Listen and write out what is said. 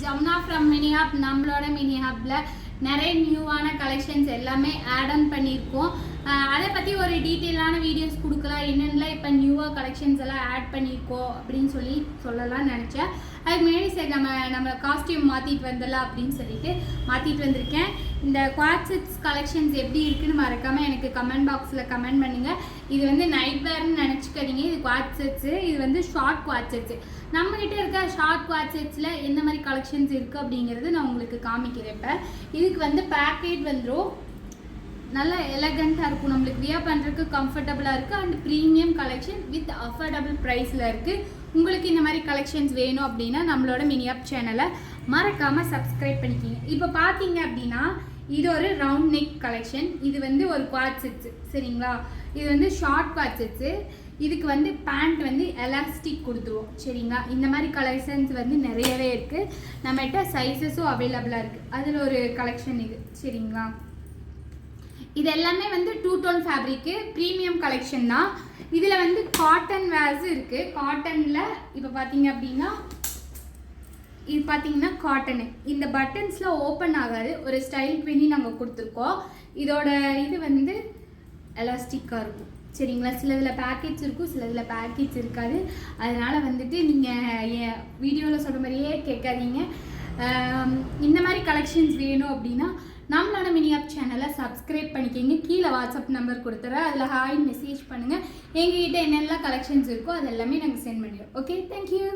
Jamuna from mini hub. நம்மளோட mini ஹப்பில் நிறைய நியூவான collections எல்லாமே ஆட் ஆன் பண்ணியிருக்கோம். அதை பற்றி ஒரு டீட்டெயிலான வீடியோஸ் கொடுக்கலாம். என்னென்னலாம் இப்போ நியூவாக கலெக்ஷன்ஸ் எல்லாம் ஆட் பண்ணியிருக்கோம் அப்படின்னு சொல்லலாம்னு நினச்சேன். அதுக்கு முன்னாடி சரி நம்ம காஸ்டியூம் மாற்றிட்டு வந்துடலாம் அப்படின்னு சொல்லிட்டு மாற்றிட்டு வந்திருக்கேன். இந்த குவாட் செட்ஸ் கலெக்ஷன்ஸ் எப்படி இருக்குன்னு மறக்காமல் எனக்கு கமெண்ட் பாக்ஸில் கமெண்ட் பண்ணுங்கள். இது வந்து நைட் வேர்னு நினச்சிக்காதீங்க. இது குவாட் செட்ஸு. இது வந்து ஷார்ட் குவாட் செட்ஸு. நம்மகிட்ட இருக்க ஷார்ட் குவாட் செட்ஸில் எந்த மாதிரி கலெக்ஷன்ஸ் இருக்குது அப்படிங்கிறது நான் உங்களுக்கு காமிக்கிறேன். இப்போ இதுக்கு வந்து பேக்கேஜ் வந்துடும். நல்லா எலகண்ட்டாக இருக்கும். நம்மளுக்கு வியர் பண்ணுறதுக்கு கம்ஃபர்டபுளாக இருக்குது. And premium collection with affordable ப்ரைஸில் இருக்குது. உங்களுக்கு இந்த மாதிரி கலெக்ஷன்ஸ் வேணும் அப்படின்னா நம்மளோட மினி ஹப் சேனலை மறக்காமல் சப்ஸ்கிரைப் பண்ணிக்கிங்க. இப்போ பார்த்தீங்க அப்படின்னா இது ஒரு ரவுண்ட் நெக் கலெக்ஷன். இது வந்து ஒரு குவாட் செட்ஸு, சரிங்களா? இது வந்து ஷார்ட் குவாட் செட்ஸு. இதுக்கு வந்து பேண்ட் வந்து எலாஸ்டிக் கொடுத்துருவோம், சரிங்களா? இந்த மாதிரி கலெக்ஷன்ஸ் வந்து நிறையவே இருக்குது. நம்மகிட்ட சைஸஸும் அவைலபிளாக இருக்குது. அதில் ஒரு கலெக்ஷன் இது, சரிங்களா? இது எல்லாமே வந்து 2 டோன் ஃபேப்ரிக்கு, ப்ரீமியம் கலெக்ஷன் தான். இதில் வந்து காட்டன் வேர்ஸ் இருக்குது. காட்டனில் இப்போ பார்த்தீங்க அப்படின்னா இது பார்த்தீங்கன்னா காட்டனு. இந்த பட்டன்ஸில் ஓப்பன் ஆகாது. ஒரு ஸ்டைல் பண்ணி நாங்கள் கொடுத்துருக்கோம். இதோட இது வந்து எலாஸ்டிக்காக இருக்கும், சரிங்களா? சிலதில் பேக்கெட்ஸ் இருக்கும், சிலதில் பேக்கெட்ஸ் இருக்காது. அதனால் வந்துட்டு நீங்கள் வீடியோவில் சொல்கிற மாதிரியே கேட்காதீங்க. இந்த மாதிரி கலெக்ஷன்ஸ் வேணும் அப்படின்னா நம்மளோட மினி ஹப் சேனலை சப்ஸ்கிரைப் பண்ணிக்கிங்க. கீழே வாட்ஸ்அப் நம்பர் கொடுத்துறேன். அதில் ஹாய் மெசேஜ் பண்ணுங்கள். எங்ககிட்ட என்னெல்லாம் கலெக்ஷன்ஸ் இருக்கோ அது எல்லாமே நாங்கள் சென்ட் பண்ணிடுவோம். Okay, thank you.